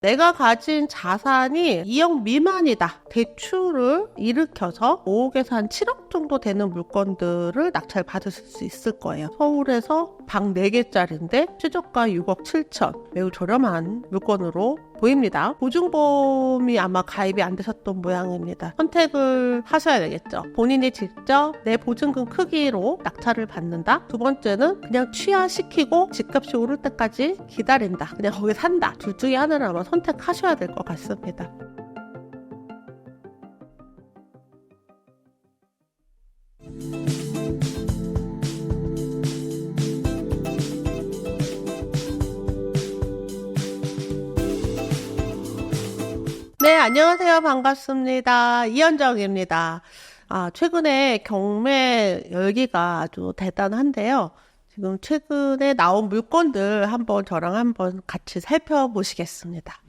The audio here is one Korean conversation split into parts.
내가 가진 자산이 2억 미만이다. 대출을 일으켜서 5억에서 한 7억 정도 되는 물건들을 낙찰 받으실 수 있을 거예요. 서울에서 방 4개짜리인데 최저가 6억 7천. 매우 저렴한 물건으로 보입니다. 보증보험이 아마 가입이 안 되셨던 모양입니다. 선택을 하셔야 되겠죠. 본인이 직접 내 보증금 크기로 낙찰을 받는다. 두 번째는 그냥 취하시키고 집값이 오를 때까지 기다린다. 그냥 거기 산다. 둘 중에 하나를 아마 선택하셔야 될 것 같습니다. 네, 안녕하세요. 반갑습니다. 이현정입니다. 최근에 경매 열기가 아주 대단한데요. 지금 최근에 나온 물건들 저랑 한번 같이 살펴보시겠습니다.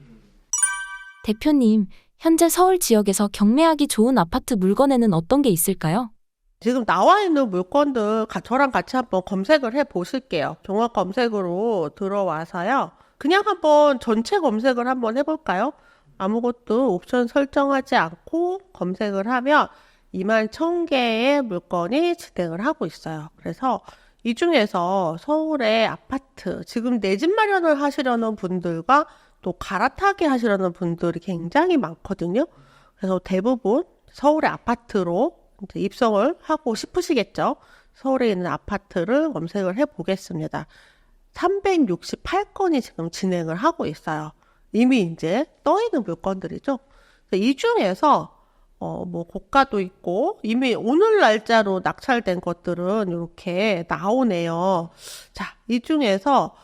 대표님, 현재 서울 지역에서 경매하기 좋은 아파트 물건에는 어떤 게 있을까요? 지금 나와 있는 물건들 저랑 같이 한번 검색을 해 보실게요. 종합 검색으로 들어와서요. 그냥 한번 전체 검색을 한번 해볼까요? 아무것도 옵션 설정하지 않고 검색을 하면 21,000개의 물건이 진행을 하고 있어요. 그래서 이 중에서 서울의 아파트, 지금 내 집 마련을 하시려는 분들과 또 갈아타기 하시려는 분들이 굉장히 많거든요. 그래서 대부분 서울의 아파트로 이제 입성을 하고 싶으시겠죠. 서울에 있는 아파트를 검색을 해보겠습니다. 368건이 지금 진행을 하고 있어요. 이미 이제 떠있는 물건들이죠. 이 중에서 고가도 있고 이미 오늘 날짜로 낙찰된 것들은 이렇게 나오네요. 자, 이 중에서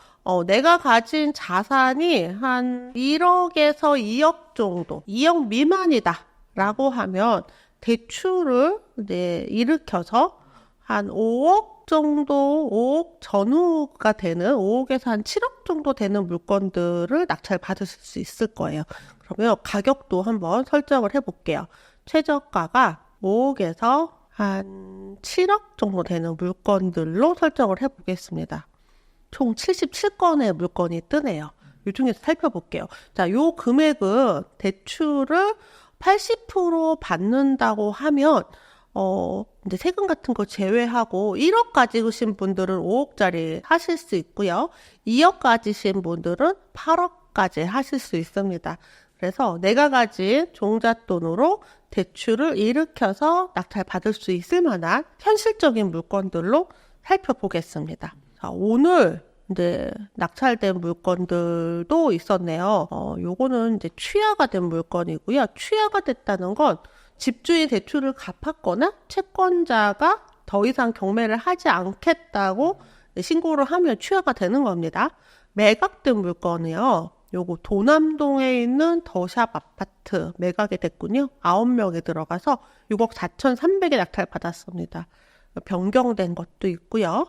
내가 가진 자산이 한 1억에서 2억 정도, 2억 미만이다 라고 하면 대출을 일으켜서 한 5억 정도, 5억 전후가 되는 5억에서 한 7억 정도 되는 물건들을 낙찰 받으실 수 있을 거예요. 그러면 가격도 한번 설정을 해볼게요. 최저가가 5억에서 한 7억 정도 되는 물건들로 설정을 해보겠습니다. 총 77건의 물건이 뜨네요. 이 중에서 살펴볼게요. 자, 요 금액은 대출을 80% 받는다고 하면 이제 세금 같은 거 제외하고 1억 가지신 분들은 5억짜리 하실 수 있고요. 2억 가지신 분들은 8억까지 하실 수 있습니다. 그래서 내가 가진 종잣돈으로 대출을 일으켜서 낙찰 받을 수 있을 만한 현실적인 물건들로 살펴보겠습니다. 자, 오늘 이제 낙찰된 물건들도 있었네요. 요거는 이제 취하가 된 물건이고요. 취하가 됐다는 건 집주인 대출을 갚았거나 채권자가 더 이상 경매를 하지 않겠다고 신고를 하면 취하가 되는 겁니다. 매각된 물건이요. 요거 도남동에 있는 더샵 아파트 매각이 됐군요. 9명이 들어가서 6억 4,300에 낙찰 받았습니다. 변경된 것도 있고요.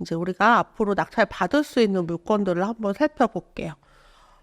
이제 우리가 앞으로 낙찰 받을 수 있는 물건들을 한번 살펴볼게요.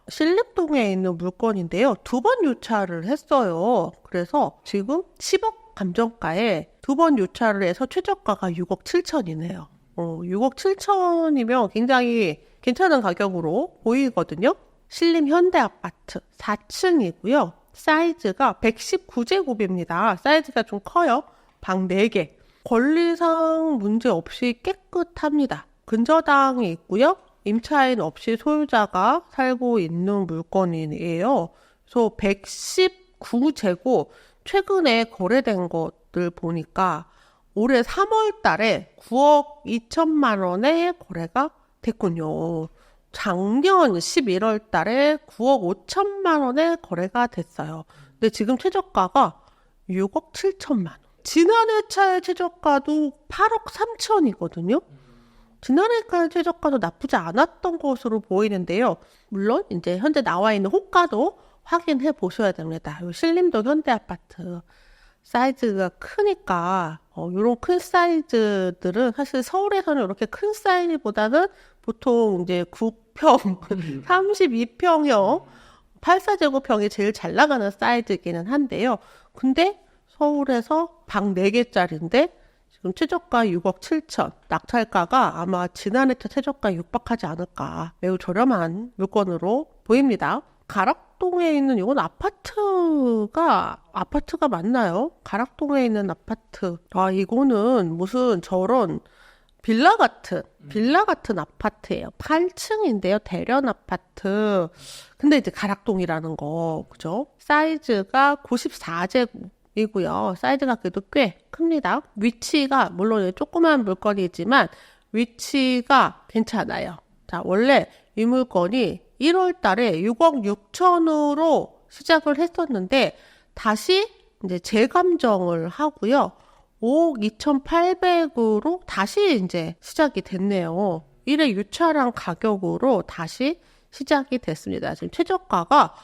신림동에 있는 물건인데요. 2번 유찰을 했어요. 그래서 지금 10억 감정가에 2번 유찰을 해서 최저가가 6억 7천이네요. 6억 7천이면 굉장히 괜찮은 가격으로 보이거든요. 신림 현대아파트 4층이고요. 사이즈가 119제곱입니다. 사이즈가 좀 커요. 방 4개. 권리상 문제 없이 깨끗합니다. 근저당이 있고요. 임차인 없이 소유자가 살고 있는 물건이에요. 그래서 119제곱, 최근에 거래된 것들 보니까 올해 3월 달에 9억 2천만 원에 거래가 됐군요. 작년 11월 달에 9억 5천만 원에 거래가 됐어요. 근데 지금 최저가가 6억 7천만 원. 지난해 차의 최저가도 8억 3천이거든요. 지난해까지 최저가도 나쁘지 않았던 것으로 보이는데요. 물론 이제 현재 나와 있는 호가도 확인해 보셔야 됩니다. 요 신림동 현대아파트 사이즈가 크니까 이런 큰 사이즈들은 사실 서울에서는 이렇게 큰 사이즈보다는 보통 이제 9평, 32평형 84제곱평이 제일 잘 나가는 사이즈이기는 한데요. 근데 서울에서 방 4개짜리인데 지금 최저가 6억 7천, 낙찰가가 아마 지난해 최저가 육박하지 않을까. 매우 저렴한 물건으로 보입니다. 가락동에 있는 이건 아파트가 맞나요? 가락동에 있는 아파트. 아, 이거는 무슨 저런 빌라 같은 아파트예요. 8층인데요. 대련 아파트. 근데 이제 가락동이라는 거, 그죠? 사이즈가 94제곱이고요. 사이즈가 그래도 꽤 큽니다. 위치가, 물론 조그만 물건이지만, 위치가 괜찮아요. 자, 원래 이 물건이 1월 달에 6억 6천으로 시작을 했었는데, 다시 이제 재감정을 하고요. 5억 2,800으로 다시 이제 시작이 됐네요. 1회 유찰한 가격으로 다시 시작이 됐습니다. 지금 최저가가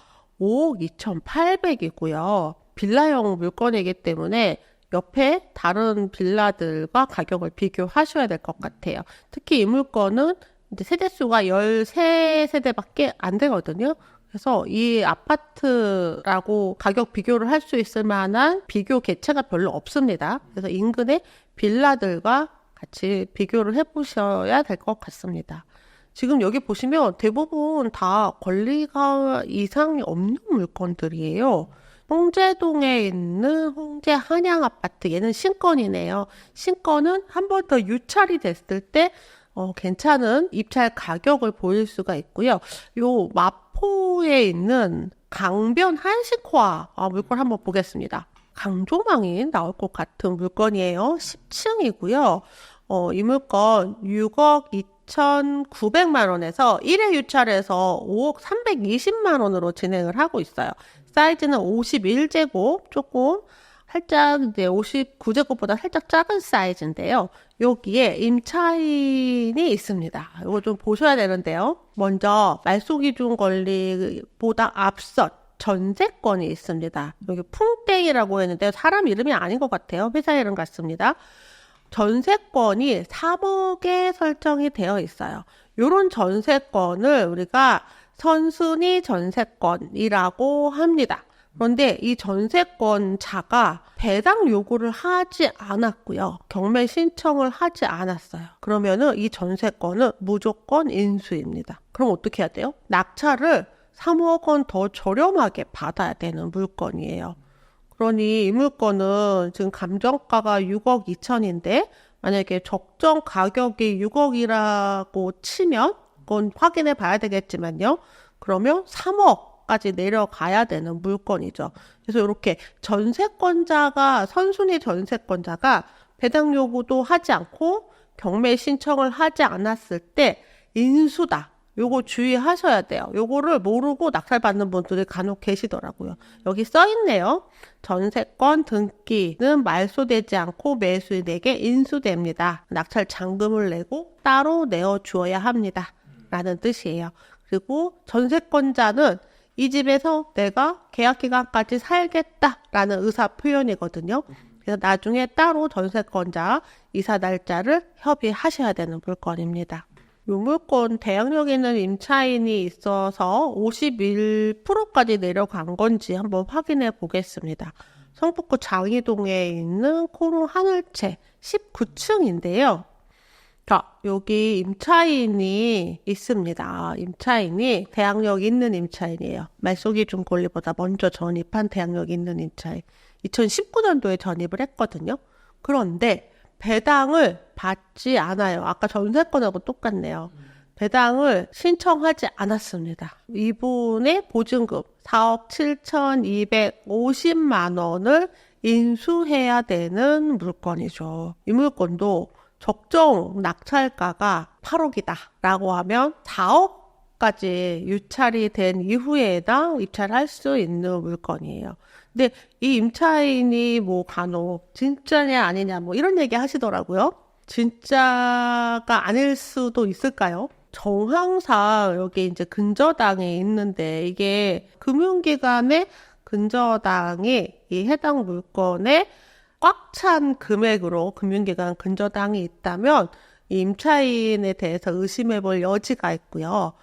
5억 2,800이고요. 빌라형 물건이기 때문에 옆에 다른 빌라들과 가격을 비교하셔야 될 것 같아요. 특히 이 물건은 이제 세대수가 13세대밖에 안 되거든요. 그래서 이 아파트라고 가격 비교를 할 수 있을 만한 비교 객체가 별로 없습니다. 그래서 인근의 빌라들과 같이 비교를 해보셔야 될 것 같습니다. 지금 여기 보시면 대부분 다 권리가 이상이 없는 물건들이에요. 홍제동에 있는 홍제 한양 아파트, 얘는 신건이네요. 신건은 한 번 더 유찰이 됐을 때 괜찮은 입찰 가격을 보일 수가 있고요. 요 마포에 있는 강변 한식화 물건 한번 보겠습니다. 강조망이 나올 것 같은 물건이에요. 10층이고요. 이 물건 6억 2,900만 원에서 1회 유찰해서 5억 320만 원으로 진행을 하고 있어요. 사이즈는 51제곱, 조금 살짝 이제 59제곱보다 살짝 작은 사이즈인데요. 여기에 임차인이 있습니다. 이거 좀 보셔야 되는데요. 먼저 말소기준 권리보다 앞선 전세권이 있습니다. 여기 풍땡이라고 했는데요. 사람 이름이 아닌 것 같아요. 회사 이름 같습니다. 전세권이 3억에 설정이 되어 있어요. 이런 전세권을 우리가 선순위 전세권이라고 합니다. 그런데 이 전세권자가 배당 요구를 하지 않았고요. 경매 신청을 하지 않았어요. 그러면은 이 전세권은 무조건 인수입니다. 그럼 어떻게 해야 돼요? 낙찰을 3억 원 더 저렴하게 받아야 되는 물건이에요. 그러니 이 물건은 지금 감정가가 6억 2천인데 만약에 적정 가격이 6억이라고 치면 그건 확인해 봐야 되겠지만요. 그러면 3억까지 내려가야 되는 물건이죠. 그래서 이렇게 선순위 전세권자가 배당 요구도 하지 않고 경매 신청을 하지 않았을 때 인수다. 요거 주의하셔야 돼요. 요거를 모르고 낙찰받는 분들이 간혹 계시더라고요. 여기 써있네요. 전세권 등기는 말소되지 않고 매수인에게 인수됩니다. 낙찰 잔금을 내고 따로 내어주어야 합니다. 라는 뜻이에요. 그리고 전세권자는 이 집에서 내가 계약기간까지 살겠다라는 의사 표현이거든요. 그래서 나중에 따로 전세권자 이사 날짜를 협의하셔야 되는 물건입니다. 이 물건 대항력 있는 임차인이 있어서 51%까지 내려간 건지 한번 확인해 보겠습니다. 성북구 장이동에 있는 코롱 하늘채 19층인데요. 자, 여기 임차인이 있습니다. 임차인이 대항력 있는 임차인이에요. 말소기준 권리보다 먼저 전입한 대항력 있는 임차인. 2019년도에 전입을 했거든요. 그런데 배당을 받지 않아요. 아까 전세권하고 똑같네요. 배당을 신청하지 않았습니다. 이분의 보증금 4억 7,250만 원을 인수해야 되는 물건이죠. 이 물건도 적정 낙찰가가 8억이다 라고 하면 4억까지 유찰이 된 이후에나 입찰할 수 있는 물건이에요. 근데 이 임차인이 뭐 간혹 진짜냐 아니냐 뭐 이런 얘기 하시더라고요. 진짜가 아닐 수도 있을까요? 정황상 여기 이제 근저당이 있는데 이게 금융기관의 근저당이 이 해당 물건에 꽉 찬 금액으로 금융기관 근저당이 있다면 이 임차인에 대해서 의심해 볼 여지가 있고요.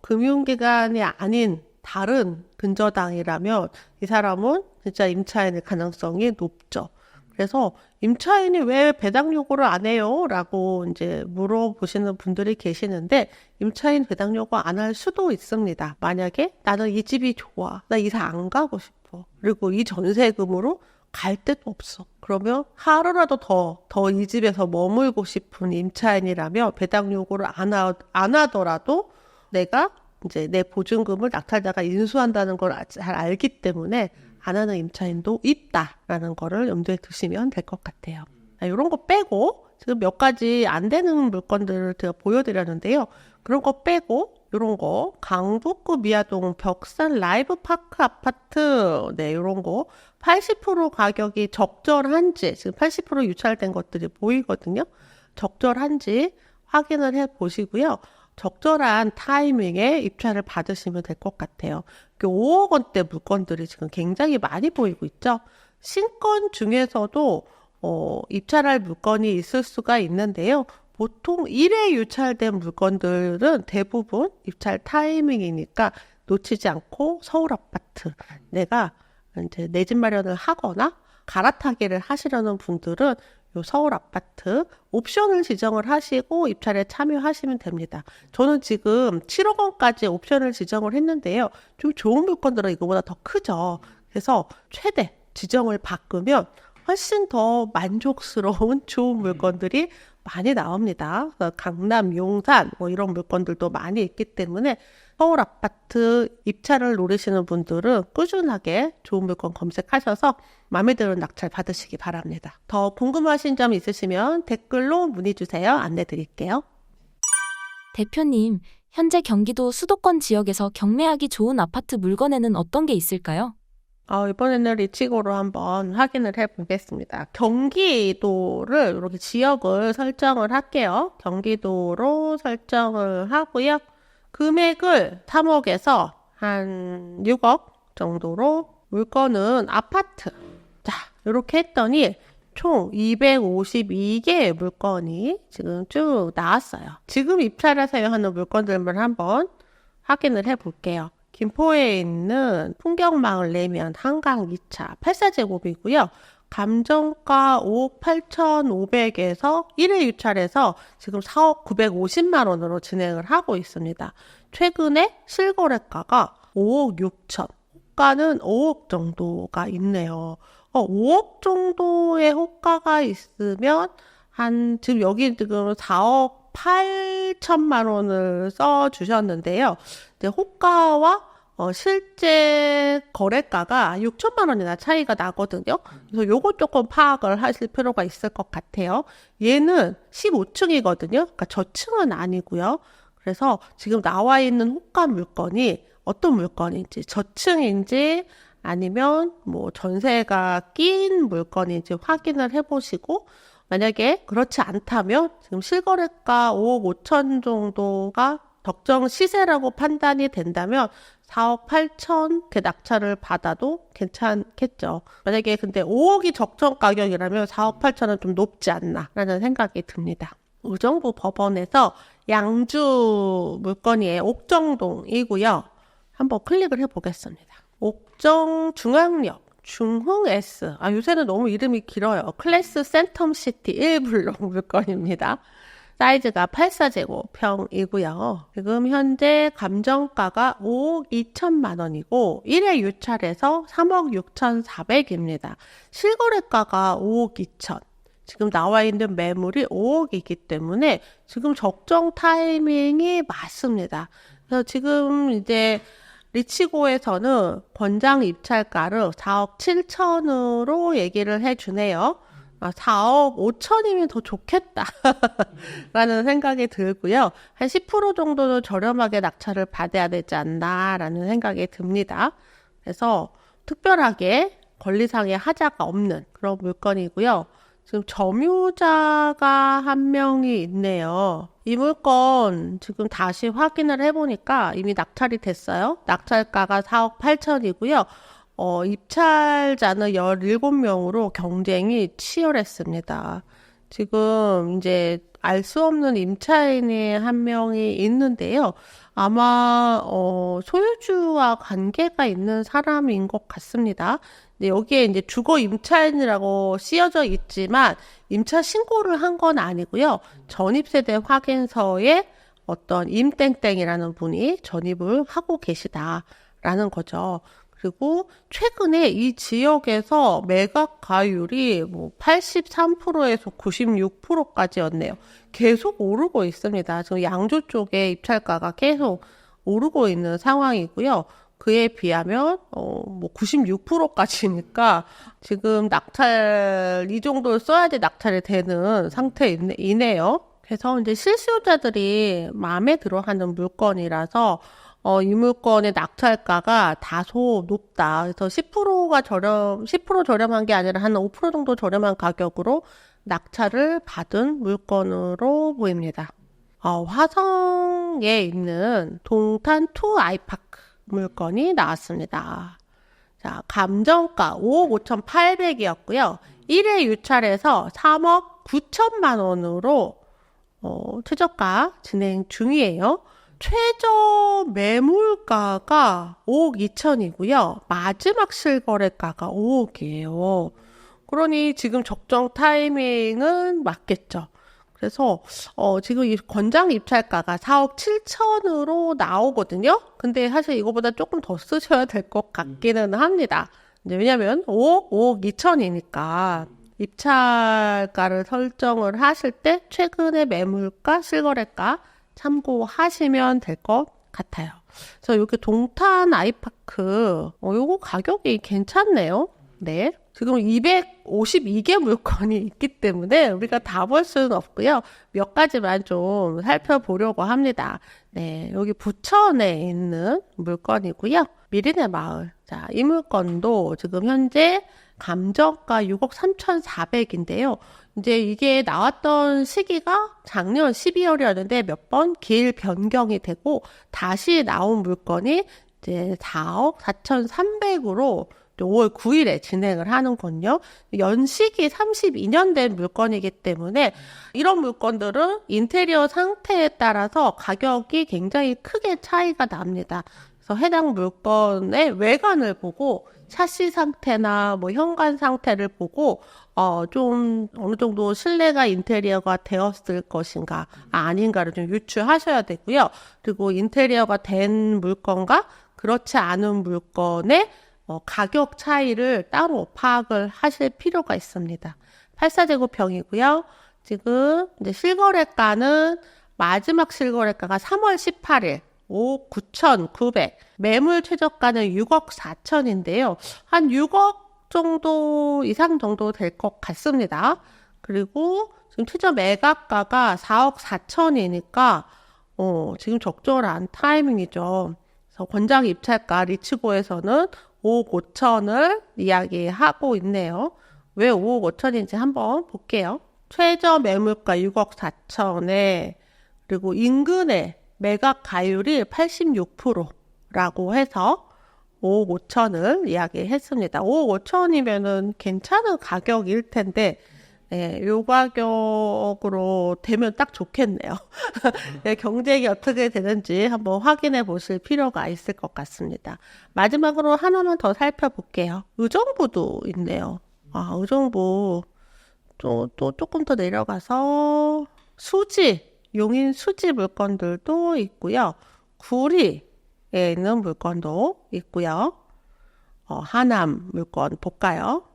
금융기관이 아닌 다른 근저당이라면 이 사람은 진짜 임차인일 가능성이 높죠. 그래서 임차인이 왜 배당 요구를 안 해요? 라고 이제 물어보시는 분들이 계시는데 임차인 배당 요구 안 할 수도 있습니다. 만약에 나는 이 집이 좋아. 나 이사 안 가고 싶어. 그리고 이 전세금으로 갈 데도 없어. 그러면 하루라도 더 이 집에서 머물고 싶은 임차인이라면 배당 요구를 안 하더라도 내가 이제 내 보증금을 낙찰자가 인수한다는 걸 잘 알기 때문에 안 하는 임차인도 있다라는 거를 염두에 두시면 될 것 같아요. 이런 거 빼고 지금 몇 가지 안 되는 물건들을 제가 보여드렸는데요. 그런 거 빼고 이런 거 강북구 미아동 벽산 라이브파크 아파트 이런 거 80% 가격이 적절한지 지금 80% 유찰된 것들이 보이거든요. 적절한지 확인을 해 보시고요. 적절한 타이밍에 입찰을 받으시면 될 것 같아요. 5억 원대 물건들이 지금 굉장히 많이 보이고 있죠. 신건 중에서도 입찰할 물건이 있을 수가 있는데요. 보통 1회 유찰된 물건들은 대부분 입찰 타이밍이니까 놓치지 않고 서울 아파트 내가 이제 내 집 마련을 하거나 갈아타기를 하시려는 분들은 요 서울 아파트 옵션을 지정을 하시고 입찰에 참여하시면 됩니다. 저는 지금 7억 원까지 옵션을 지정을 했는데요. 좀 좋은 물건들은 이거보다 더 크죠. 그래서 최대 지정을 바꾸면 훨씬 더 만족스러운 좋은 물건들이 많이 나옵니다. 강남, 용산 이런 물건들도 많이 있기 때문에 서울 아파트 입찰을 노리시는 분들은 꾸준하게 좋은 물건 검색하셔서 마음에 드는 낙찰 받으시기 바랍니다. 더 궁금하신 점 있으시면 댓글로 문의 주세요. 안내 드릴게요. 대표님, 현재 경기도 수도권 지역에서 경매하기 좋은 아파트 물건에는 어떤 게 있을까요? 이번에는 리치고로 한번 확인을 해보겠습니다. 경기도를 이렇게 지역을 설정을 할게요. 경기도로 설정을 하고요. 금액을 3억에서 한 6억 정도로 물건은 아파트. 자, 이렇게 했더니 총 252개의 물건이 지금 쭉 나왔어요. 지금 입찰하세요 하는 물건들만 한번 확인을 해볼게요. 김포에 있는 풍경마을 내면 한강 2차 84제곱이고요. 감정가 5억 8,500에서 1회 유찰해서 지금 4억 950만 원으로 진행을 하고 있습니다. 최근에 실거래가가 5억 6천, 호가는 5억 정도가 있네요. 5억 정도의 호가가 있으면 지금 여기 지금 4억 8천만 원을 써주셨는데요. 호가와 실제 거래가가 6천만 원이나 차이가 나거든요. 그래서 요거 조금 파악을 하실 필요가 있을 것 같아요. 얘는 15층이거든요. 그러니까 저층은 아니고요. 그래서 지금 나와 있는 호가 물건이 어떤 물건인지 저층인지 아니면 뭐 전세가 낀 물건인지 확인을 해보시고 만약에 그렇지 않다면 지금 실거래가 5억 5천 정도가 적정 시세라고 판단이 된다면 4억 8천 낙찰을 받아도 괜찮겠죠. 만약에 근데 5억이 적정 가격이라면 4억 8천은 좀 높지 않나 라는 생각이 듭니다. 의정부 법원에서 양주 물건이에요. 옥정동이고요. 한번 클릭을 해보겠습니다. 옥정 중앙역 중흥 S. 요새는 너무 이름이 길어요. 클래스 센텀시티 1블록 물건입니다. 사이즈가 84제곱평이고요. 지금 현재 감정가가 5억 2천만 원이고 1회 유찰에서 3억 6,400입니다. 실거래가가 5억 2천. 지금 나와 있는 매물이 5억이기 때문에 지금 적정 타이밍이 맞습니다. 그래서 지금 이제 리치고에서는 권장 입찰가를 4억 7천으로 얘기를 해주네요. 4억 5천이면 더 좋겠다 라는 생각이 들고요. 한 10% 정도도 저렴하게 낙찰을 받아야 되지 않나 라는 생각이 듭니다. 그래서 특별하게 권리상의 하자가 없는 그런 물건이고요. 지금 점유자가 한 명이 있네요. 이 물건 지금 다시 확인을 해보니까 이미 낙찰이 됐어요. 낙찰가가 4억 8천이고요. 입찰자는 17명으로 경쟁이 치열했습니다. 지금 이제 알 수 없는 임차인이 한 명이 있는데요. 아마 소유주와 관계가 있는 사람인 것 같습니다. 근데 여기에 이제 주거 임차인이라고 쓰여져 있지만 임차 신고를 한 건 아니고요. 전입세대 확인서에 어떤 임땡땡이라는 분이 전입을 하고 계시다라는 거죠. 그리고 최근에 이 지역에서 매각 가율이 뭐 83%에서 96%까지였네요. 계속 오르고 있습니다. 지금 양주 쪽에 입찰가가 계속 오르고 있는 상황이고요. 그에 비하면 뭐 96%까지니까 지금 낙찰 이 정도 써야 돼 낙찰이 되는 상태이네요. 그래서 이제 실수요자들이 마음에 들어하는 물건이라서 이 물건의 낙찰가가 다소 높다. 그래서 10% 저렴한 게 아니라 한 5% 정도 저렴한 가격으로 낙찰을 받은 물건으로 보입니다. 화성에 있는 동탄2 아이파크 물건이 나왔습니다. 자, 감정가 5억 5,800이었고요. 1회 유찰에서 3억 9천만 원으로 최저가 진행 중이에요. 최저 매물가가 5억 2천이고요. 마지막 실거래가가 5억이에요. 그러니 지금 적정 타이밍은 맞겠죠. 그래서 지금 이 권장 입찰가가 4억 7천으로 나오거든요. 근데 사실 이거보다 조금 더 쓰셔야 될 것 같기는 합니다. 왜냐면 5억 2천이니까 입찰가를 설정을 하실 때 최근의 매물가, 실거래가 참고하시면 될 것 같아요. 그래서 여기 동탄 아이파크, 요거 가격이 괜찮네요. 네. 지금 252개 물건이 있기 때문에 우리가 다 볼 수는 없고요. 몇 가지만 좀 살펴보려고 합니다. 네. 여기 부천에 있는 물건이고요. 미리네 마을. 자, 이 물건도 지금 현재 감정가 6억 3,400인데요. 이제 이게 나왔던 시기가 작년 12월이었는데 몇 번 길 변경이 되고 다시 나온 물건이 이제 4억 4,300으로 5월 9일에 진행을 하는군요. 연식이 32년 된 물건이기 때문에 이런 물건들은 인테리어 상태에 따라서 가격이 굉장히 크게 차이가 납니다. 그래서 해당 물건의 외관을 보고 샤시 상태나 뭐 현관 상태를 보고 좀 어느 정도 실내가 인테리어가 되었을 것인가 아닌가를 좀 유추하셔야 되고요. 그리고 인테리어가 된 물건과 그렇지 않은 물건의 가격 차이를 따로 파악을 하실 필요가 있습니다. 84제곱평이고요. 지금 이제 실거래가는 마지막 실거래가가 3월 18일 5억 9,900. 매물 최저가는 6억 4천인데요. 한 6억 정도 이상 정도 될 것 같습니다. 그리고 지금 최저 매각가가 4억 4천이니까 지금 적절한 타이밍이죠. 그래서 권장 입찰가 리츠고에서는 5억 5천을 이야기하고 있네요. 왜 5억 5천인지 한번 볼게요. 최저 매물가 6억 4천에 그리고 인근에 매각 가율이 86%라고 해서 5억 5천을 이야기했습니다. 5억 5천이면은 괜찮은 가격일 텐데 요 가격으로 되면 딱 좋겠네요. 네, 경쟁이 어떻게 되는지 한번 확인해 보실 필요가 있을 것 같습니다. 마지막으로 하나만 더 살펴볼게요. 의정부도 있네요. 의정부 또 조금 더 내려가서 용인 수지 물건들도 있고요. 구리에 있는 물건도 있고요. 하남 물건 볼까요?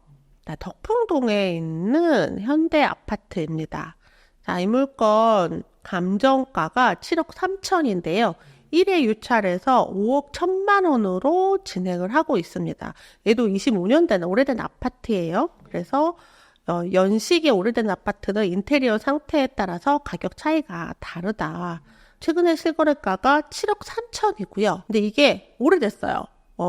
덕풍동에 있는 현대 아파트입니다. 자, 이 물건 감정가가 7억 3천인데요. 1회 유찰에서 5억 1천만 원으로 진행을 하고 있습니다. 얘도 25년 된 오래된 아파트예요. 그래서 연식이 오래된 아파트는 인테리어 상태에 따라서 가격 차이가 다르다. 최근에 실거래가가 7억 3천이고요. 근데 이게 오래됐어요.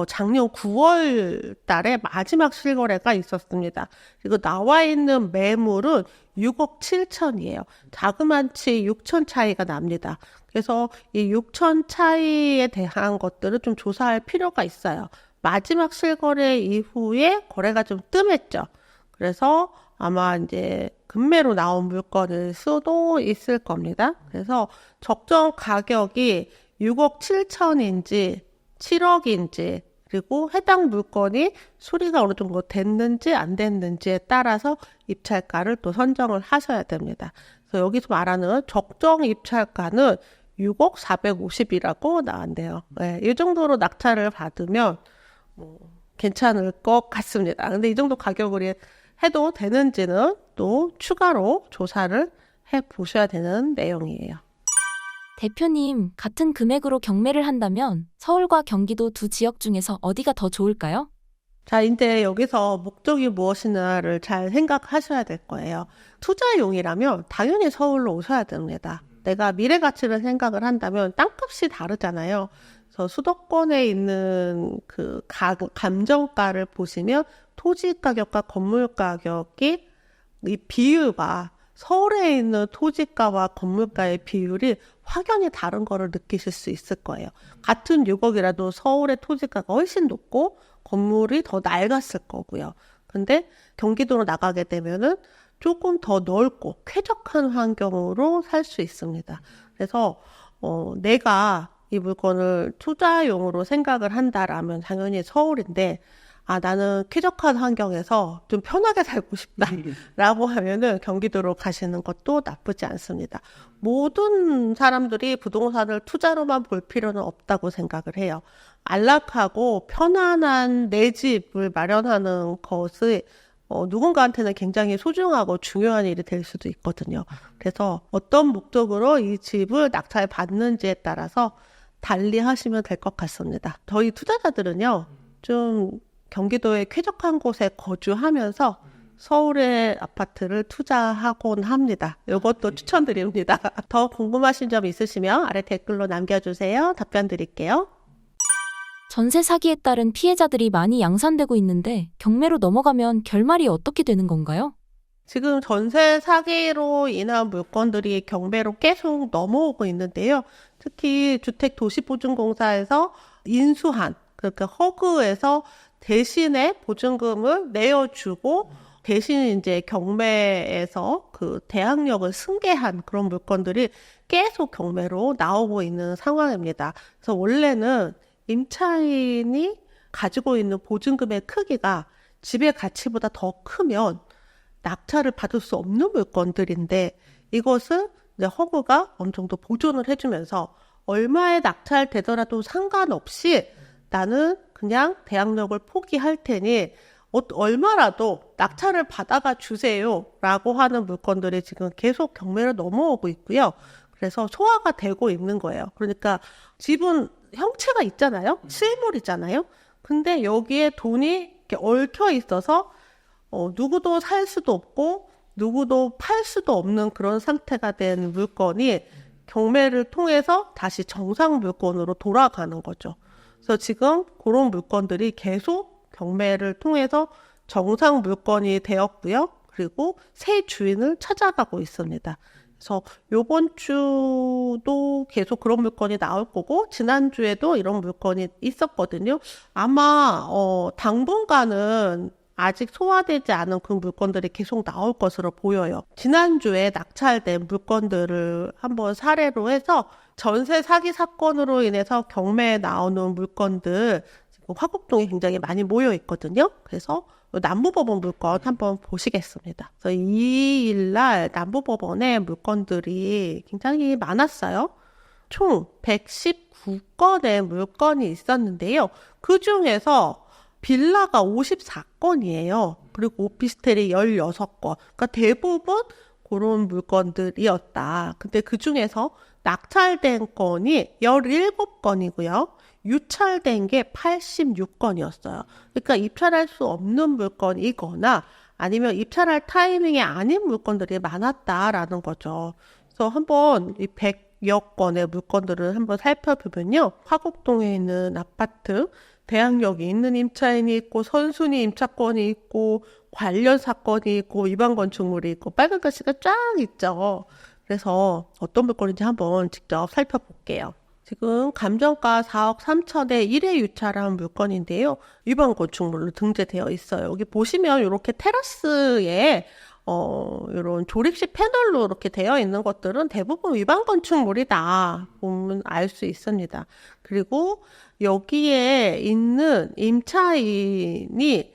작년 9월 달에 마지막 실거래가 있었습니다. 그리고 나와 있는 매물은 6억 7천이에요. 자그만치 6천 차이가 납니다. 그래서 이 6천 차이에 대한 것들을 좀 조사할 필요가 있어요. 마지막 실거래 이후에 거래가 좀 뜸했죠. 그래서 아마 이제 급매로 나온 물건일 수도 있을 겁니다. 그래서 적정 가격이 6억 7천인지 7억인지 그리고 해당 물건이 수리가 어느 정도 됐는지 안 됐는지에 따라서 입찰가를 또 선정을 하셔야 됩니다. 그래서 여기서 말하는 적정 입찰가는 6억 450이라고 나왔네요. 네, 이 정도로 낙찰을 받으면 괜찮을 것 같습니다. 근데 이 정도 가격을 해도 되는지는 또 추가로 조사를 해보셔야 되는 내용이에요. 대표님, 같은 금액으로 경매를 한다면 서울과 경기도 두 지역 중에서 어디가 더 좋을까요? 자, 이제 여기서 목적이 무엇이냐를 잘 생각하셔야 될 거예요. 투자용이라면 당연히 서울로 오셔야 됩니다. 내가 미래 가치를 생각을 한다면 땅값이 다르잖아요. 그래서 수도권에 있는 그 감정가를 보시면 토지 가격과 건물 가격이 이 비율과 서울에 있는 토지가와 건물가의 비율이 확연히 다른 거를 느끼실 수 있을 거예요. 같은 6억이라도 서울의 토지가가 훨씬 높고 건물이 더 낡았을 거고요. 근데 경기도로 나가게 되면은 조금 더 넓고 쾌적한 환경으로 살 수 있습니다. 그래서 내가 이 물건을 투자용으로 생각을 한다라면 당연히 서울인데 나는 쾌적한 환경에서 좀 편하게 살고 싶다라고 하면은 경기도로 가시는 것도 나쁘지 않습니다. 모든 사람들이 부동산을 투자로만 볼 필요는 없다고 생각을 해요. 안락하고 편안한 내 집을 마련하는 것이 누군가한테는 굉장히 소중하고 중요한 일이 될 수도 있거든요. 그래서 어떤 목적으로 이 집을 낙찰 받는지에 따라서 달리 하시면 될 것 같습니다. 저희 투자자들은요, 좀 경기도의 쾌적한 곳에 거주하면서 서울의 아파트를 투자하곤 합니다. 이것도 추천드립니다. 더 궁금하신 점 있으시면 아래 댓글로 남겨주세요. 답변 드릴게요. 전세 사기에 따른 피해자들이 많이 양산되고 있는데 경매로 넘어가면 결말이 어떻게 되는 건가요? 지금 전세 사기로 인한 물건들이 경매로 계속 넘어오고 있는데요. 특히 주택도시보증공사에서 인수한, 그러니까 허그에서 대신에 보증금을 내어주고 대신 이제 경매에서 그 대항력을 승계한 그런 물건들이 계속 경매로 나오고 있는 상황입니다. 그래서 원래는 임차인이 가지고 있는 보증금의 크기가 집의 가치보다 더 크면 낙찰을 받을 수 없는 물건들인데 이것을 이제 허그가 어느 정도 보존을 해주면서 얼마에 낙찰되더라도 상관없이 나는 그냥 대항력을 포기할 테니 얼마라도 낙찰을 받아가 주세요 라고 하는 물건들이 지금 계속 경매로 넘어오고 있고요. 그래서 소화가 되고 있는 거예요. 그러니까 집은 형체가 있잖아요. 실물이잖아요. 근데 여기에 돈이 이렇게 얽혀 있어서 누구도 살 수도 없고 누구도 팔 수도 없는 그런 상태가 된 물건이 경매를 통해서 다시 정상 물건으로 돌아가는 거죠. 그래서 지금 그런 물건들이 계속 경매를 통해서 정상 물건이 되었고요. 그리고 새 주인을 찾아가고 있습니다. 그래서 요번 주도 계속 그런 물건이 나올 거고 지난주에도 이런 물건이 있었거든요. 아마 당분간은 아직 소화되지 않은 그 물건들이 계속 나올 것으로 보여요. 지난주에 낙찰된 물건들을 한번 사례로 해서 전세 사기 사건으로 인해서 경매에 나오는 물건들 지금 화곡동에 굉장히 많이 모여 있거든요. 그래서 남부법원 물건 한번 보시겠습니다. 그래서 2일 날 남부법원에 물건들이 굉장히 많았어요. 총 119건의 물건이 있었는데요. 그 중에서 빌라가 54건이에요. 그리고 오피스텔이 16건. 그러니까 대부분 그런 물건들이었다. 근데 그 중에서 낙찰된 건이 17건이고요. 유찰된 게 86건이었어요. 그러니까 입찰할 수 없는 물건이거나 아니면 입찰할 타이밍이 아닌 물건들이 많았다라는 거죠. 그래서 한번 이 100여 건의 물건들을 한번 살펴보면요. 화곡동에 있는 아파트, 대항력이 있는 임차인이 있고 선순위 임차권이 있고 관련 사건이 있고 위반 건축물이 있고 빨간 글씨가 쫙 있죠. 그래서 어떤 물건인지 한번 직접 살펴볼게요. 지금 감정가 4억 3천에 1회 유찰한 물건인데요. 위반 건축물로 등재되어 있어요. 여기 보시면 이렇게 테라스에 이런 조립식 패널로 이렇게 되어 있는 것들은 대부분 위반 건축물이다 보면 알 수 있습니다. 그리고 여기에 있는 임차인이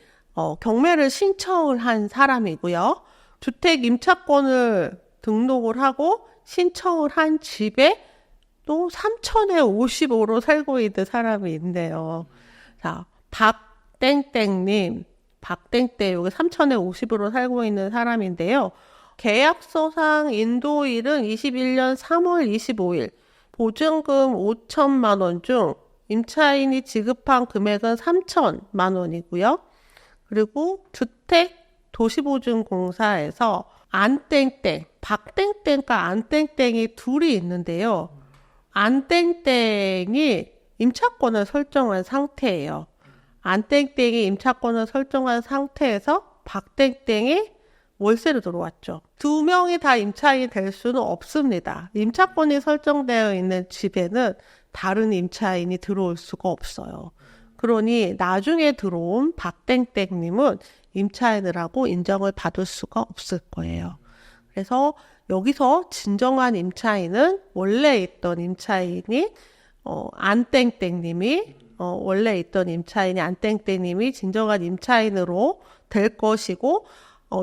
경매를 신청을 한 사람이고요. 주택 임차권을 등록을 하고 신청을 한 집에 또 3,055로 살고 있는 사람이 있네요. 자, 박땡땡님, 여기 3,050으로 살고 있는 사람인데요. 계약서상 인도일은 21년 3월 25일, 보증금 5천만 원 중 임차인이 지급한 금액은 3천만 원이고요. 그리고 주택 도시보증공사에서 안땡땡, 박땡땡과 안땡땡이 둘이 있는데요. 안땡땡이 임차권을 설정한 상태예요. 안땡땡이 임차권을 설정한 상태에서 박땡땡이 월세로 들어왔죠. 두 명이 다 임차인이 될 수는 없습니다. 임차권이 설정되어 있는 집에는 다른 임차인이 들어올 수가 없어요. 그러니 나중에 들어온 박땡땡님은 임차인이라고 인정을 받을 수가 없을 거예요. 그래서 여기서 진정한 임차인은 원래 있던 임차인이 안땡땡님이 원래 있던 임차인이 안땡땡님이 진정한 임차인으로 될 것이고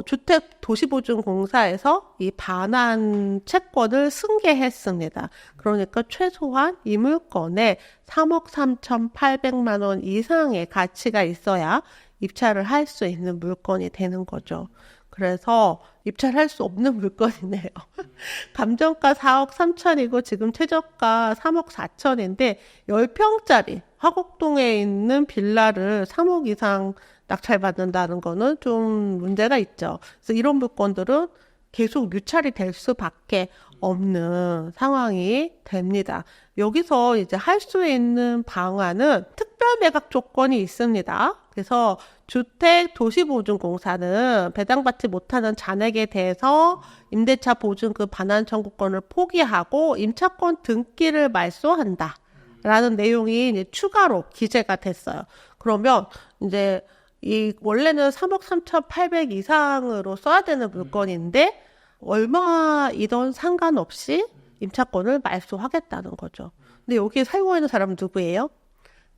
주택도시보증공사에서 이 반환 채권을 승계했습니다. 그러니까 최소한 이 물건에 3억 3,800만 원 이상의 가치가 있어야 입찰을 할 수 있는 물건이 되는 거죠. 그래서 입찰할 수 없는 물건이네요. 감정가 4억 3천이고 지금 최저가 3억 4천인데 10평짜리 화곡동에 있는 빌라를 3억 이상 낙찰받는다는 거는 좀 문제가 있죠. 그래서 이런 물건들은 계속 유찰이 될 수밖에 없는 상황이 됩니다. 여기서 이제 할 수 있는 방안은 특별 매각 조건이 있습니다. 그래서 주택도시보증공사는 배당받지 못하는 잔액에 대해서 임대차 보증금 반환 청구권을 포기하고 임차권 등기를 말소한다. 라는 내용이 이제 추가로 기재가 됐어요. 그러면 이제 이 원래는 3억 3,800 이상으로 써야 되는 물건인데 얼마이던 상관없이 임차권을 말소하겠다는 거죠. 근데 여기에 살고 있는 사람은 누구예요?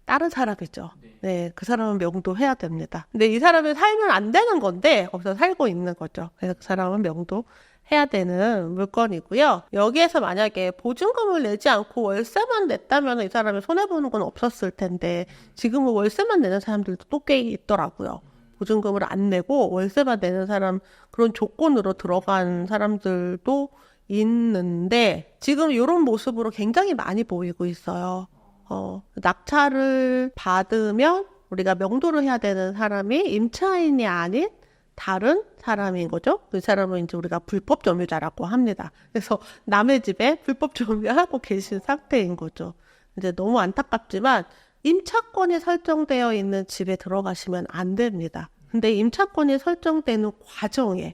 다른 사람이죠. 네, 그 사람은 명도해야 됩니다. 근데 이 사람이 살면 안 되는 건데 거기서 살고 있는 거죠. 그래서 그 사람은 명도해야 되는 물건이고요. 여기에서 만약에 보증금을 내지 않고 월세만 냈다면 이 사람이 손해보는 건 없었을 텐데 지금은 월세만 내는 사람들도 또 꽤 있더라고요. 보증금을 안 내고 월세만 내는 사람, 그런 조건으로 들어간 사람들도 있는데 지금 이런 모습으로 굉장히 많이 보이고 있어요. 낙찰을 받으면 우리가 명도를 해야 되는 사람이 임차인이 아닌 다른 사람인 거죠. 그 사람은 이제 우리가 불법 점유자라고 합니다. 그래서 남의 집에 불법 점유하고 계신 상태인 거죠. 이제 너무 안타깝지만 임차권이 설정되어 있는 집에 들어가시면 안 됩니다. 근데 임차권이 설정되는 과정에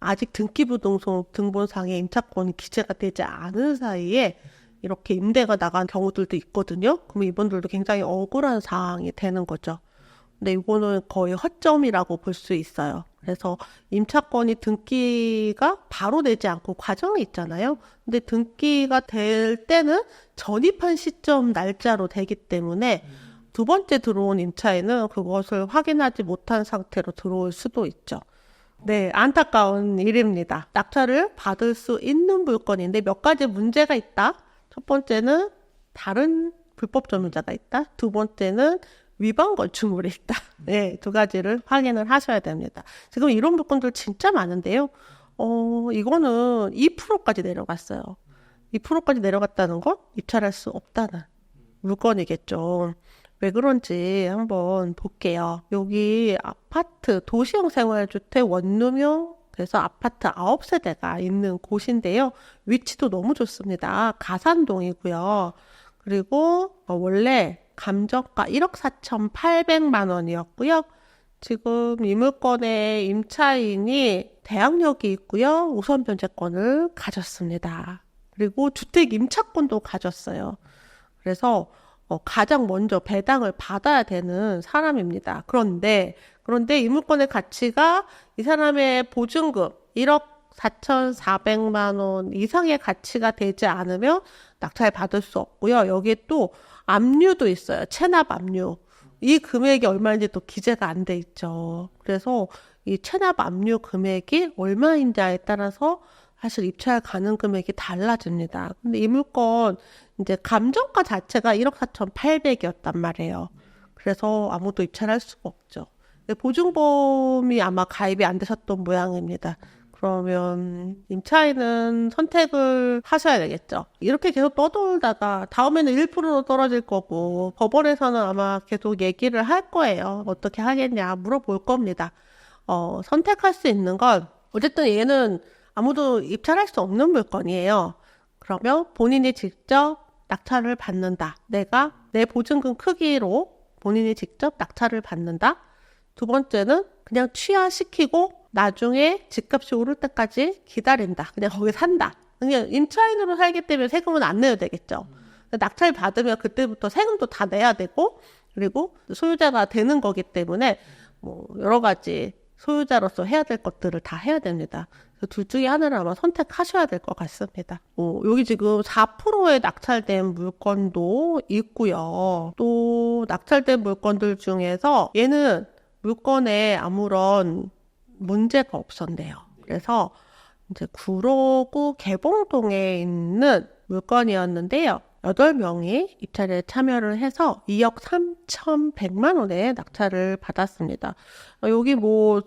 아직 등기부등본 등본상에 임차권이 기재가 되지 않은 사이에 이렇게 임대가 나간 경우들도 있거든요. 그럼 이분들도 굉장히 억울한 상황이 되는 거죠. 근데 이거는 거의 허점이라고 볼 수 있어요. 그래서 임차권이 등기가 바로 되지 않고 과정이 있잖아요. 근데 등기가 될 때는 전입한 시점 날짜로 되기 때문에 두 번째 들어온 임차인은 그것을 확인하지 못한 상태로 들어올 수도 있죠. 네, 안타까운 일입니다. 낙찰을 받을 수 있는 물건인데 몇 가지 문제가 있다. 첫 번째는 다른 불법 점유자가 있다. 두 번째는 위반 건축물이 있다. 네, 두 가지를 확인을 하셔야 됩니다. 지금 이런 물건들 진짜 많은데요. 이거는 2%까지 내려갔어요. 2%까지 내려갔다는 건 입찰할 수 없다는 물건이겠죠. 왜 그런지 한번 볼게요. 여기 아파트, 도시형 생활주택 원룸형, 그래서 아파트 9세대가 있는 곳인데요. 위치도 너무 좋습니다. 가산동이고요. 그리고 원래 감정가 1억 4,800만 원이었고요. 지금 이 물건의 임차인이 대항력이 있고요. 우선 변제권을 가졌습니다. 그리고 주택 임차권도 가졌어요. 그래서 가장 먼저 배당을 받아야 되는 사람입니다. 그런데 이 물건의 가치가 이 사람의 보증금, 1억 4,400만 원 이상의 가치가 되지 않으면 낙찰 받을 수 없고요. 여기에 또 압류도 있어요. 체납 압류. 이 금액이 얼마인지 또 기재가 안 돼 있죠. 그래서 이 체납 압류 금액이 얼마인지에 따라서 사실 입찰 가능 금액이 달라집니다. 근데 이 물건 이제 감정가 자체가 1억 4,800이었단 말이에요. 그래서 아무도 입찰할 수가 없죠. 보증보험이 아마 가입이 안 되셨던 모양입니다. 그러면 임차인은 선택을 하셔야 되겠죠. 이렇게 계속 떠돌다가 다음에는 1%로 떨어질 거고 법원에서는 아마 계속 얘기를 할 거예요. 어떻게 하겠냐 물어볼 겁니다. 선택할 수 있는 건 어쨌든 얘는 아무도 입찰할 수 없는 물건이에요. 그러면 본인이 직접 낙찰을 받는다. 내가 내 보증금 크기로 본인이 직접 낙찰을 받는다. 두 번째는 그냥 취하시키고 나중에 집값이 오를 때까지 기다린다. 그냥 거기 산다. 그냥 임차인으로 살기 때문에 세금은 안 내야 되겠죠. 낙찰 받으면 그때부터 세금도 다 내야 되고 그리고 소유자가 되는 거기 때문에 뭐 여러 가지 소유자로서 해야 될 것들을 다 해야 됩니다. 둘 중에 하나를 아마 선택하셔야 될 것 같습니다. 여기 지금 4%에 낙찰된 물건도 있고요. 또 낙찰된 물건들 중에서 얘는 물건에 아무런 문제가 없었네요. 그래서 이제 구로구 개봉동에 있는 물건이었는데요. 8명이 입찰에 참여를 해서 2억 3,100만 원에 낙찰을 받았습니다. 여기 뭐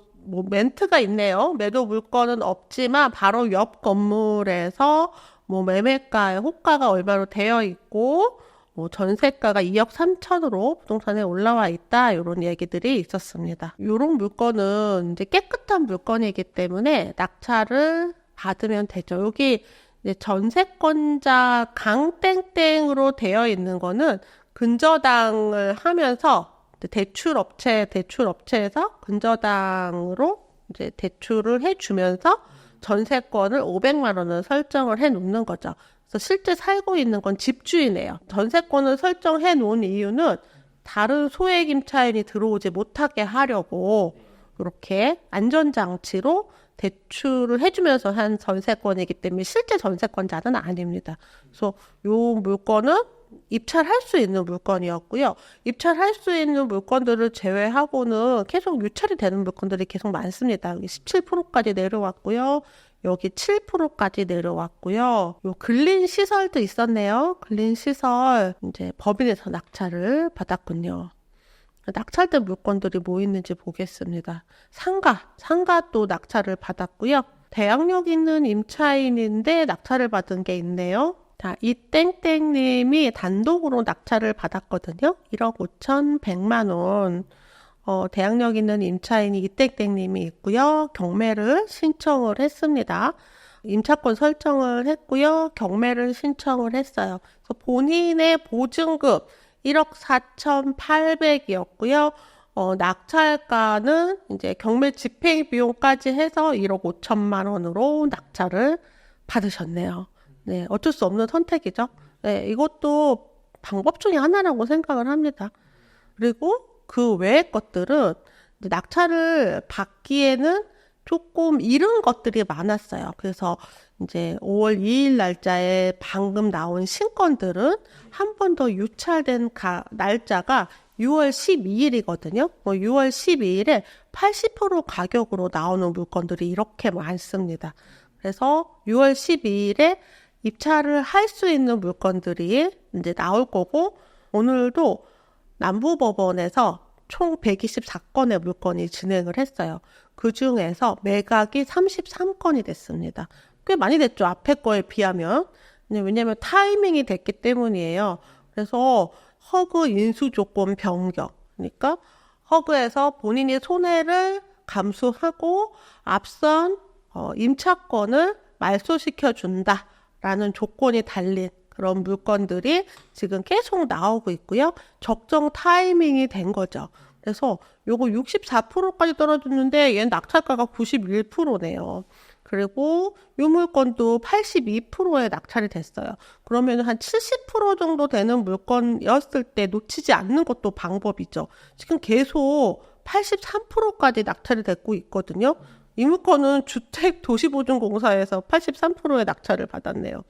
멘트가 있네요. 매도 물건은 없지만 바로 옆 건물에서 뭐 매매가의 호가가 얼마로 되어 있고 뭐 전세가가 2억 3천으로 부동산에 올라와 있다. 이런 얘기들이 있었습니다. 이런 물건은 이제 깨끗한 물건이기 때문에 낙찰을 받으면 되죠. 여기 이제 전세권자 강땡땡으로 되어 있는 거는 근저당을 하면서 대출업체에서 근저당으로 이제 대출을 해주면서 전세권을 500만 원을 설정을 해 놓는 거죠. 그래서 실제 살고 있는 건 집주인이에요. 전세권을 설정해 놓은 이유는 다른 소액 임차인이 들어오지 못하게 하려고 이렇게 안전장치로 대출을 해주면서 한 전세권이기 때문에 실제 전세권자는 아닙니다. 그래서 이 물건은 입찰할 수 있는 물건이었고요. 입찰할 수 있는 물건들을 제외하고는 계속 유찰이 되는 물건들이 계속 많습니다. 여기 17%까지 내려왔고요. 여기 7%까지 내려왔고요. 요 근린 시설도 있었네요. 근린 시설 이제 법인에서 낙찰을 받았군요. 낙찰된 물건들이 뭐 있는지 보겠습니다. 상가 또 낙찰을 받았고요. 대항력 있는 임차인인데 낙찰을 받은 게 있네요. 자, 이 땡땡님이 단독으로 낙찰을 받았거든요. 1억 5,100만 원. 대항력 있는 임차인이 이땡땡님이 있고요. 경매를 신청을 했습니다. 임차권 설정을 했고요. 경매를 신청을 했어요. 그래서 본인의 보증금 1억 4,800이었고요. 낙찰가는 이제 경매 집행 비용까지 해서 1억 5천만 원으로 낙찰을 받으셨네요. 네, 어쩔 수 없는 선택이죠. 네, 이것도 방법 중에 하나라고 생각을 합니다. 그리고 그 외의 것들은 이제 낙찰을 받기에는 조금 이른 것들이 많았어요. 그래서 이제 5월 2일 날짜에 방금 나온 신건들은 한 번 더 유찰된 날짜가 6월 12일이거든요. 6월 12일에 80% 가격으로 나오는 물건들이 이렇게 많습니다. 그래서 6월 12일에 입찰을 할 수 있는 물건들이 이제 나올 거고, 오늘도 남부법원에서 총 124건의 물건이 진행을 했어요. 그 중에서 매각이 33건이 됐습니다. 꽤 많이 됐죠. 앞에 거에 비하면. 왜냐면 타이밍이 됐기 때문이에요. 그래서 허그 인수 조건 변경. 그러니까 허그에서 본인이 손해를 감수하고 앞선 임차권을 말소시켜 준다라는 조건이 달린 그런 물건들이 지금 계속 나오고 있고요. 적정 타이밍이 된 거죠. 그래서 요거 64%까지 떨어졌는데 얘는 낙찰가가 91%네요. 그리고 요 물건도 82%에 낙찰이 됐어요. 그러면 한 70% 정도 되는 물건이었을 때 놓치지 않는 것도 방법이죠. 지금 계속 83%까지 낙찰이 되고 있거든요. 이 물건은 주택도시보증공사에서 83%의 낙찰을 받았네요.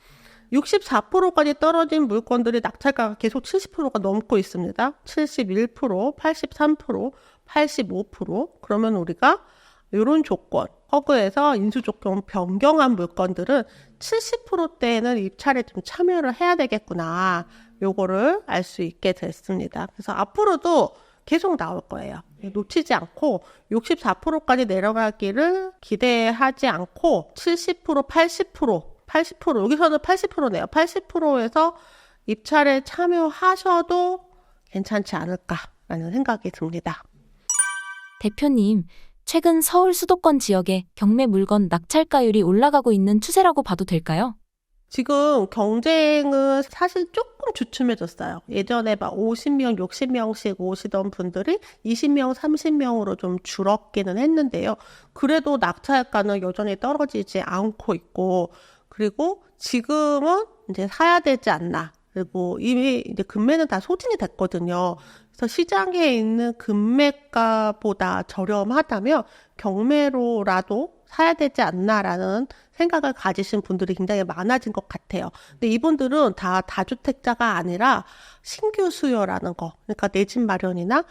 64%까지 떨어진 물건들이 낙찰가가 계속 70%가 넘고 있습니다. 71%, 83%, 85%. 그러면 우리가 이런 조건, 허그에서 인수조건 변경한 물건들은 70%대에는 입찰에 좀 참여를 해야 되겠구나. 요거를 알 수 있게 됐습니다. 그래서 앞으로도 계속 나올 거예요. 놓치지 않고 64%까지 내려가기를 기대하지 않고 70%, 80%, 여기서는 80%네요. 80%에서 입찰에 참여하셔도 괜찮지 않을까라는 생각이 듭니다. 대표님, 최근 서울 수도권 지역의 경매 물건 낙찰가율이 올라가고 있는 추세라고 봐도 될까요? 지금 경쟁은 사실 조금 주춤해졌어요. 예전에 막 50명, 60명씩 오시던 분들이 20명, 30명으로 좀 줄었기는 했는데요. 그래도 낙찰가는 여전히 떨어지지 않고 있고, 그리고 지금은 이제 사야 되지 않나. 그리고 이미 이제 금매는 다 소진이 됐거든요. 그래서 시장에 있는 금매가보다 저렴하다면 경매로라도 사야 되지 않나라는 생각을 가지신 분들이 굉장히 많아진 것 같아요. 근데 이분들은 다 다주택자가 아니라 신규 수요라는 거. 그러니까 내 집 마련이나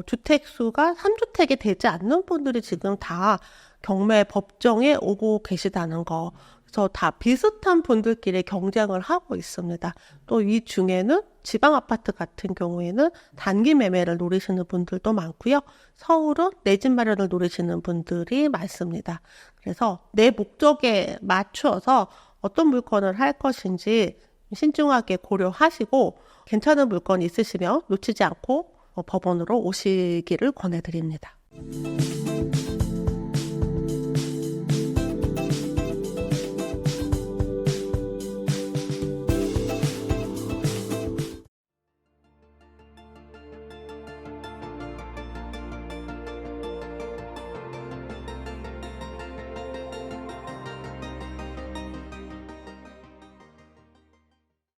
주택 수가 3주택이 되지 않는 분들이 지금 다 경매 법정에 오고 계시다는 거. 그래서 다 비슷한 분들끼리 경쟁을 하고 있습니다. 또 이 중에는 지방 아파트 같은 경우에는 단기 매매를 노리시는 분들도 많고요. 서울은 내 집 마련을 노리시는 분들이 많습니다. 그래서 내 목적에 맞춰서 어떤 물건을 할 것인지 신중하게 고려하시고 괜찮은 물건 있으시면 놓치지 않고 법원으로 오시기를 권해드립니다.